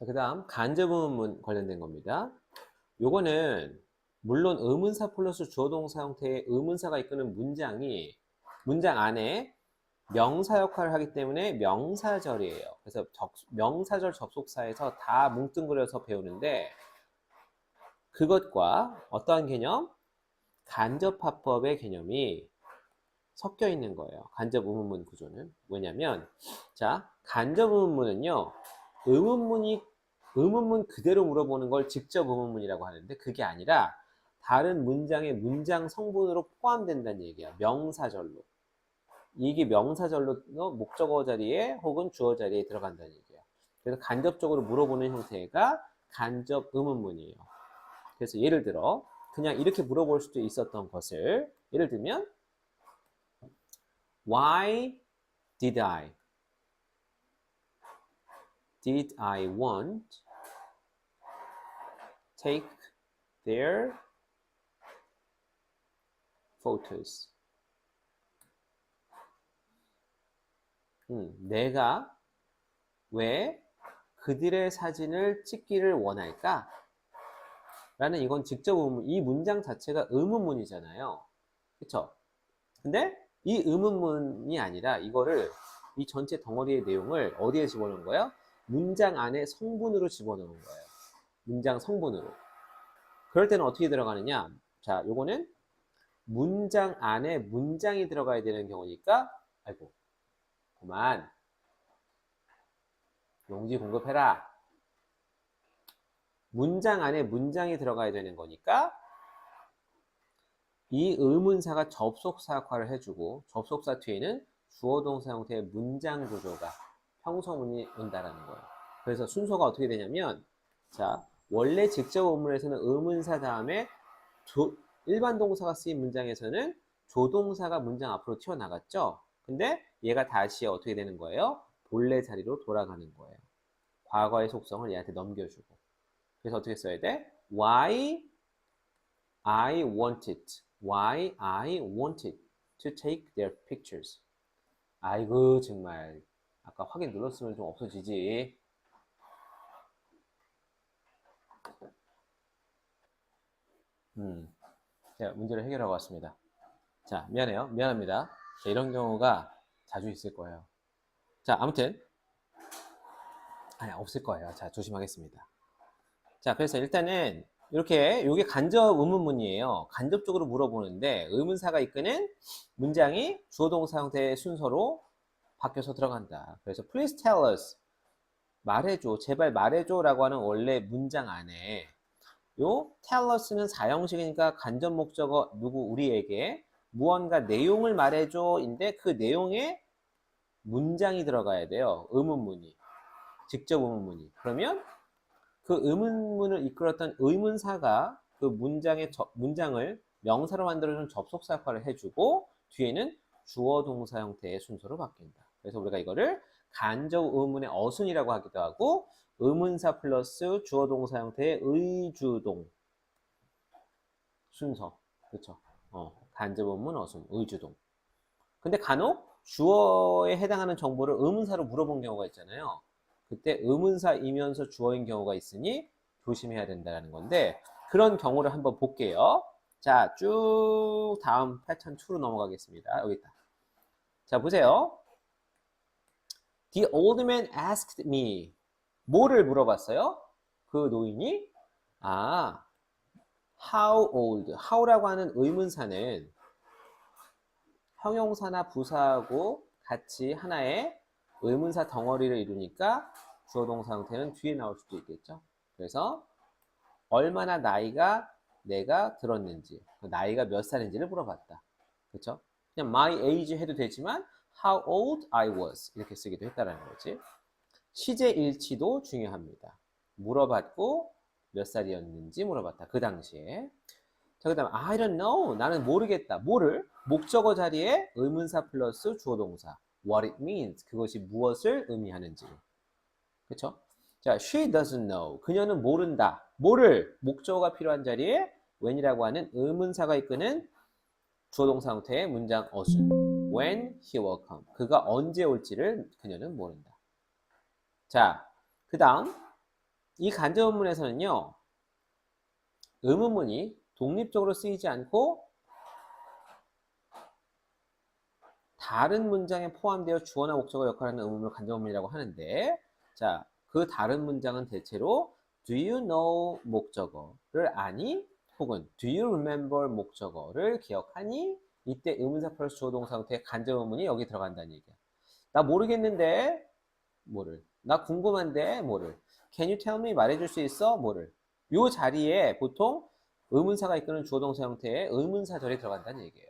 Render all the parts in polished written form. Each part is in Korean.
자, 그 다음 간접 의문문 관련된 겁니다. 요거는 물론 의문사 플러스 주어동사 형태의 의문사가 이끄는 문장이 문장 안에 명사 역할을 하기 때문에 명사절이에요. 그래서 명사절 접속사에서 다 뭉뚱그려서 배우는데 그것과 어떠한 개념? 간접화법의 개념이 섞여 있는 거예요. 간접 의문문 구조는. 왜냐면 자, 간접 의문문은요. 의문문 그대로 물어보는 걸 직접 의문문이라고 하는데 그게 아니라 다른 문장의 문장 성분으로 포함된다는 얘기야. 명사절로. 이게 명사절로 목적어 자리에 혹은 주어 자리에 들어간다는 얘기야. 그래서 간접적으로 물어보는 형태가 간접 의문문이에요. 그래서 예를 들어 그냥 이렇게 물어볼 수도 있었던 것을 예를 들면 Why did I? Did I want take their photos? 내가 왜 그들의 사진을 찍기를 원할까? 라는 이건 직접 의문, 이 문장 자체가 의문문이잖아요. 그쵸? 근데 이 의문문이 아니라 이거를 이 전체 덩어리의 내용을 어디에 집어넣은 거예요? 문장 안에 성분으로 집어넣은 거예요. 문장 성분으로. 그럴 때는 어떻게 들어가느냐? 자, 요거는 문장 안에 문장이 들어가야 되는 경우니까 아이고 그만 용지 공급해라. 문장 안에 문장이 들어가야 되는 거니까 이 의문사가 접속사 역할을 해주고 접속사 뒤에는 주어동사 형태의 문장 구조가 평서문이 온다라는 거예요. 그래서 순서가 어떻게 되냐면 자 원래 직접 의문에서는 의문사 다음에 일반 동사가 쓰인 문장에서는 조동사가 문장 앞으로 튀어나갔죠. 근데 얘가 다시 어떻게 되는 거예요? 본래 자리로 돌아가는 거예요. 과거의 속성을 얘한테 넘겨주고. 그래서 어떻게 써야 돼? Why I wanted to take their pictures. 아이고 정말 아까 확인 눌렀으면 좀 없어지지. 제가 문제를 해결하고 왔습니다. 자, 미안합니다. 자, 이런 경우가 자주 있을 거예요. 자, 아무튼 아니 없을 거예요. 자, 조심하겠습니다. 자, 그래서 일단은 이렇게 요게 간접 의문문이에요. 간접적으로 물어보는데 의문사가 이끄는 문장이 주어동사 형태의 순서로 바뀌어서 들어간다. 그래서 please tell us 말해줘, 제발 말해줘라고 하는 원래 문장 안에 요 tell us는 사형식이니까 간접 목적어 누구 우리에게 무언가 내용을 말해줘인데 그 내용에 문장이 들어가야 돼요. 의문문이 직접 의문문이 그러면 그 의문문을 이끌었던 의문사가 그 문장을 명사로 만들어주는 접속사 역할을 해주고 뒤에는 주어 동사 형태의 순서로 바뀐다. 그래서 우리가 이거를 간접 의문의 어순이라고 하기도 하고 의문사 플러스 주어 동사 형태의 의주동 순서. 그렇죠? 간접 의문 어순 의주동. 근데 간혹 주어에 해당하는 정보를 의문사로 물어본 경우가 있잖아요. 그때 의문사이면서 주어인 경우가 있으니 조심해야 된다는 건데 그런 경우를 한번 볼게요. 자, 쭉 다음 패턴 2로 넘어가겠습니다. 여기 있다. 자, 보세요. The old man asked me. 뭐를 물어봤어요? 그 노인이 how old. how라고 하는 의문사는 형용사나 부사하고 같이 하나의 의문사 덩어리를 이루니까 주어 동사 형태는 뒤에 나올 수도 있겠죠. 그래서 얼마나 나이가 내가 들었는지, 나이가 몇 살인지를 물어봤다. 그렇죠? 그냥 my age 해도 되지만 how old I was 이렇게 쓰기도 했다라는 거지. 시제 일치도 중요합니다. 물어봤고 몇 살이었는지 물어봤다. 그 당시에. 자, 그 다음 I don't know. 나는 모르겠다. 뭐를? 목적어 자리에 의문사 플러스 주어 동사. What it means. 그것이 무엇을 의미하는지. 그렇죠? 자, she doesn't know. 그녀는 모른다. 뭐를? 목적어가 필요한 자리에 when이라고 하는 의문사가 이끄는 주어 동사 형태의 문장 어순. When he will come. 그가 언제 올지를 그녀는 모른다. 자, 그 다음 이 간접문문에서는요, 의문문이 독립적으로 쓰이지 않고 다른 문장에 포함되어 주어나 목적어 역할을 하는 의문문을 간접문문이라고 하는데, 자, 그 다른 문장은 대체로 Do you know 목적어를 아니? 혹은 Do you remember 목적어를 기억하니? 이때 의문사 플러스 주어 동사 형태의 간접문문이 여기 들어간다는 얘기야. 나 모르겠는데 뭐를? 나 궁금한데 뭐를? Can you tell me? 말해줄 수 있어? 뭐를? 요 자리에 보통 의문사가 이끄는 주어 동사 형태의 의문사절이 들어간다는 얘기예요.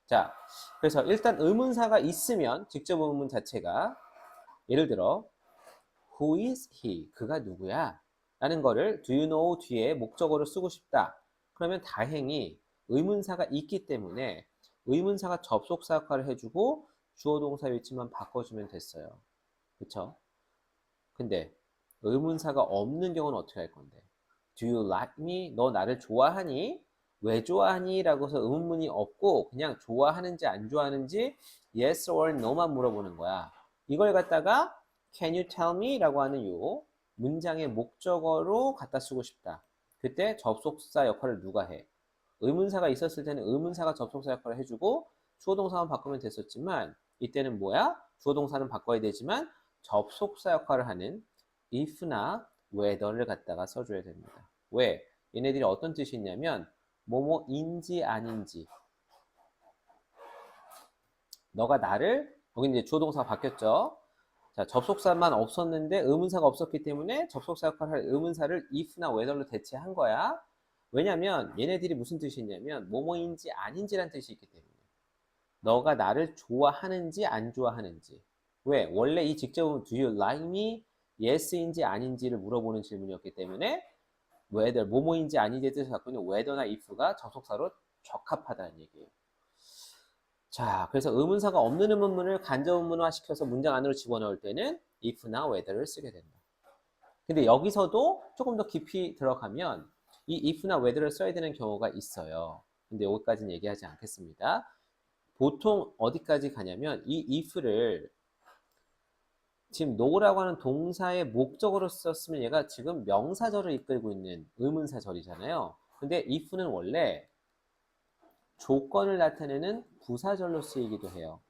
자, 그래서 일단 의문사가 있으면 직접 의문 자체가 예를 들어 Who is he? 그가 누구야? 라는 거를 Do you know 뒤에 목적어로 쓰고 싶다. 그러면 다행히 의문사가 있기 때문에 의문사가 접속사 역할을 해주고 주어 동사 위치만 바꿔주면 됐어요. 그쵸? 근데 의문사가 없는 경우는 어떻게 할 건데? Do you like me? 너 나를 좋아하니? 왜 좋아하니? 라고서 의문문이 없고 그냥 좋아하는지 안 좋아하는지 yes or no만 물어보는 거야. 이걸 갖다가 Can you tell me? 라고 하는 요 문장의 목적어로 갖다 쓰고 싶다. 그때 접속사 역할을 누가 해? 의문사가 있었을 때는 의문사가 접속사 역할을 해주고 주어동사만 바꾸면 됐었지만 이때는 뭐야? 주어동사는 바꿔야 되지만 접속사 역할을 하는 if나 whether를 갖다가 써줘야 됩니다. 왜? 얘네들이 어떤 뜻이 있냐면 뭐뭐인지 아닌지 너가 나를 여기 이제 주어동사가 바뀌었죠. 자, 접속사만 없었는데 의문사가 없었기 때문에 접속사 역할을 할 의문사를 if나 whether로 대체한 거야. 왜냐면 얘네들이 무슨 뜻이 있냐면 뭐뭐인지 아닌지란 뜻이 있기 때문에 너가 나를 좋아하는지 안 좋아하는지. 왜? 원래 이 직접은 do you like me? yes인지 아닌지를 물어보는 질문이었기 때문에 whether, 뭐뭐인지 아닌지의 뜻을 갖고 있는 whether나 if가 접속사로 적합하다는 얘기예요. 자, 그래서 의문사가 없는 의문문을 간접 의문화 시켜서 문장 안으로 집어넣을 때는 if나 whether를 쓰게 된다. 근데 여기서도 조금 더 깊이 들어가면 이 if나 whether를 써야 되는 경우가 있어요. 근데 여기까지는 얘기하지 않겠습니다. 보통 어디까지 가냐면 이 if를 지금 no라고 하는 동사의 목적으로 썼으면 얘가 지금 명사절을 이끌고 있는 의문사절이잖아요. 근데 if는 원래 조건을 나타내는 부사절로 쓰이기도 해요.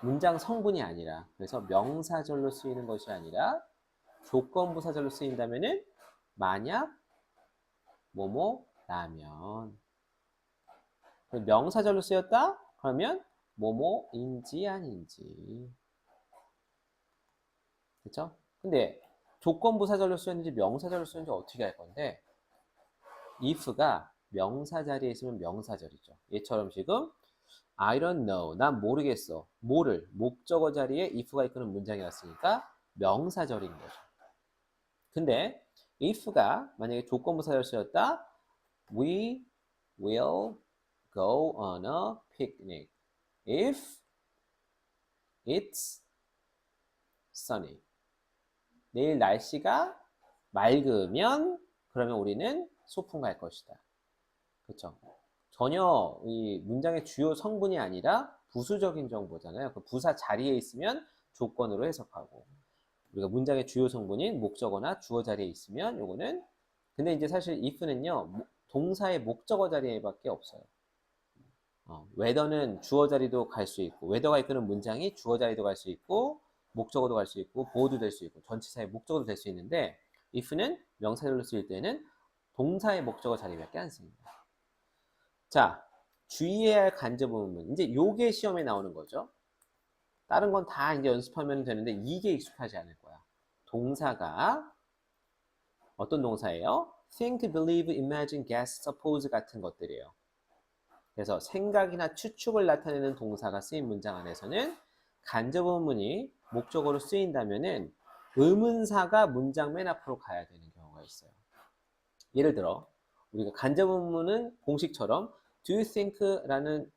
문장 성분이 아니라. 그래서 명사절로 쓰이는 것이 아니라 조건부사절로 쓰인다면은 만약 뭐뭐라면 명사절로 쓰였다? 그러면 뭐뭐인지 아닌지. 그쵸? 근데 조건부사절로 쓰였는지 명사절로 쓰였는지 어떻게 할 건데 if가 명사 자리에 있으면 명사절이죠. 얘처럼 지금 I don't know. 난 모르겠어. 뭐를? 목적어 자리에 if가 이끄는 문장이 왔으니까 명사절인 거죠. 근데 if가 만약에 조건부사절 쓰였다. We will go on a picnic if it's sunny. 내일 날씨가 맑으면 그러면 우리는 소풍 갈 것이다. 그렇죠? 전혀 이 문장의 주요 성분이 아니라 부수적인 정보잖아요. 그 부사 자리에 있으면 조건으로 해석하고 우리가 문장의 주요 성분인 목적어나 주어 자리에 있으면 요거는 근데 이제 사실 if는요 동사의 목적어 자리에밖에 없어요. whether는 주어 자리도 갈 수 있고 whether가 이끄는 문장이 주어 자리도 갈 수 있고 목적어도 갈 수 있고 보어도 될 수 있고 전치사의 목적어도 될 수 있는데 if는 명사절로 쓰일 때는 동사의 목적어 자리밖에 안 씁니다. 자, 주의해야 할 간접 의문문. 이제 요게 시험에 나오는 거죠. 다른 건 다 이제 연습하면 되는데 이게 익숙하지 않을 거야. 동사가 어떤 동사예요? think, believe, imagine, guess, suppose 같은 것들이에요. 그래서 생각이나 추측을 나타내는 동사가 쓰인 문장 안에서는 간접 의문문이 목적어로 쓰인다면은 의문사가 문장 맨 앞으로 가야 되는 경우가 있어요. 예를 들어 우리가 간접 의문문은 공식처럼 Do you think? 라는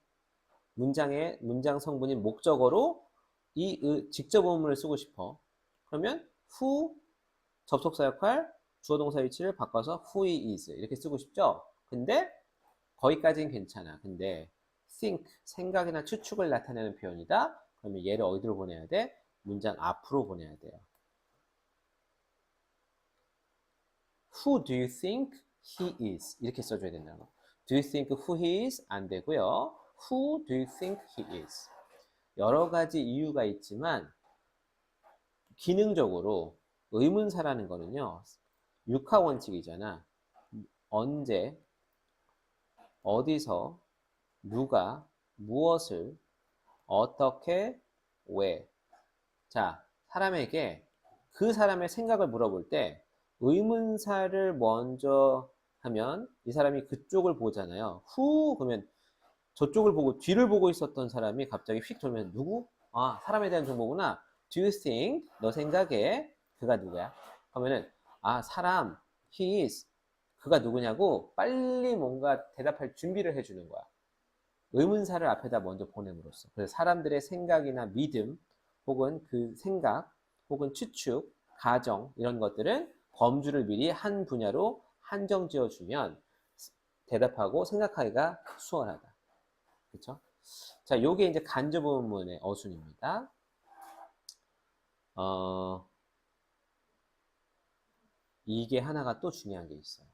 문장의 문장 성분인 목적어로 이 직접 의문문을 쓰고 싶어. 그러면 who 접속사 역할 주어 동사 위치를 바꿔서 who is 이렇게 쓰고 싶죠. 근데 거기까지는 괜찮아. 근데 think 생각이나 추측을 나타내는 표현이다. 그러면 얘를 어디로 보내야 돼? 문장 앞으로 보내야 돼요. who do you think he is? 이렇게 써줘야 된다는 거. Do you think who he is? 안 되고요. Who do you think he is? 여러 가지 이유가 있지만 기능적으로 의문사라는 거는요. 육하 원칙이잖아. 언제, 어디서, 누가, 무엇을, 어떻게, 왜. 자, 사람에게 그 사람의 생각을 물어볼 때 의문사를 먼저 하면 이 사람이 그쪽을 보잖아요. 후 그러면 저쪽을 보고 뒤를 보고 있었던 사람이 갑자기 휙 돌면 누구? 아, 사람에 대한 정보구나. Do you think? 너 생각에 그가 누구야? 그러면은 아, 사람 he is. 그가 누구냐고 빨리 뭔가 대답할 준비를 해주는 거야. 의문사를 앞에다 먼저 보냄으로써. 그래서 사람들의 생각이나 믿음 혹은 그 생각 혹은 추측, 가정 이런 것들은 범주를 미리 한 분야로 한정 지어주면 대답하고 생각하기가 수월하다. 그렇죠? 자, 요게 이제 간접의문문의 어순입니다. 이게 하나가 또 중요한 게 있어요.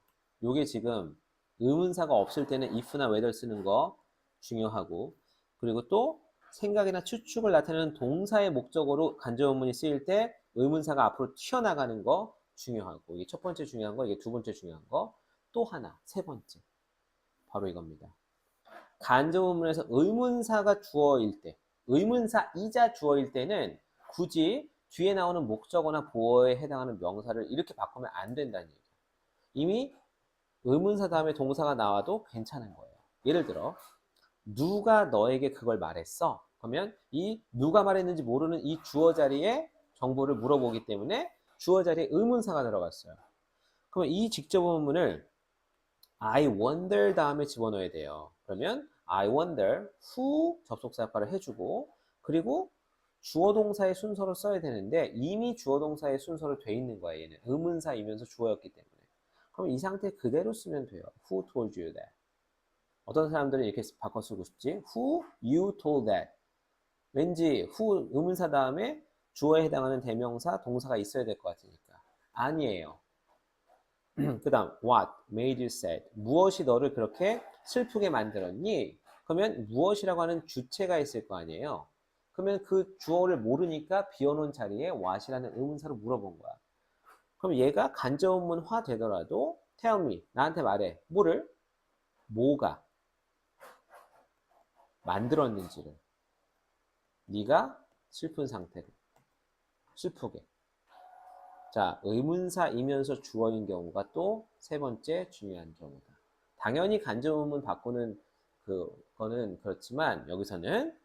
요게 지금 의문사가 없을 때는 if나 whether 쓰는 거 중요하고, 그리고 또 생각이나 추측을 나타내는 동사의 목적어로 간접의문이 쓰일 때 의문사가 앞으로 튀어나가는 거 중요하고, 이게 첫 번째 중요한 거, 이게 두 번째 중요한 거, 또 하나, 세 번째. 바로 이겁니다. 간접의문에서 의문사가 주어일 때, 의문사이자 주어일 때는 굳이 뒤에 나오는 목적어나 보어에 해당하는 명사를 이렇게 바꾸면 안 된다는 얘기예요. 이미 의문사 다음에 동사가 나와도 괜찮은 거예요. 예를 들어 누가 너에게 그걸 말했어? 그러면 이 누가 말했는지 모르는 이 주어 자리에 정보를 물어보기 때문에 주어 자리에 의문사가 들어갔어요. 그러면 이 직접 의문을 I wonder 다음에 집어넣어야 돼요. 그러면 I wonder who 접속사 역할을 해주고, 그리고 주어 동사의 순서로 써야 되는데 이미 주어 동사의 순서로 돼 있는 거예요. 얘는 의문사이면서 주어였기 때문에. 그럼 이 상태 그대로 쓰면 돼요. Who told you that? 어떤 사람들은 이렇게 바꿔 쓰고 싶지? Who you told that? 왠지 who 의문사 다음에 주어에 해당하는 대명사, 동사가 있어야 될 것 같으니까. 아니에요. 그 다음 what made you sad? 무엇이 너를 그렇게 슬프게 만들었니? 그러면 무엇이라고 하는 주체가 있을 거 아니에요. 그러면 그 주어를 모르니까 비워놓은 자리에 what이라는 의문사로 물어본 거야. 그럼 얘가 간접의문화 되더라도 tell me, 나한테 말해. 뭐를? 뭐가 만들었는지를. 네가 슬픈 상태를. 슬프게. 자, 의문사이면서 주어인 경우가 또 세 번째 중요한 경우다. 당연히 간접의문 바꾸는 그거는 그렇지만 여기서는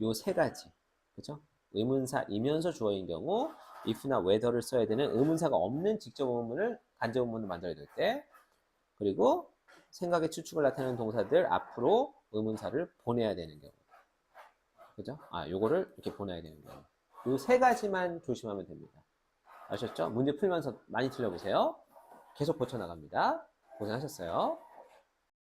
요 세 가지, 그죠? 의문사이면서 주어인 경우 if나 whether를 써야 되는 의문사가 없는 직접 의문을 간접의문을 만들어야 될 때, 그리고 생각의 추측을 나타내는 동사들 앞으로 의문사를 보내야 되는 경우, 그죠? 아, 요거를 이렇게 보내야 되는 경우. 요 세 가지만 조심하면 됩니다. 아셨죠? 문제 풀면서 많이 틀려보세요. 계속 고쳐나갑니다. 고생하셨어요.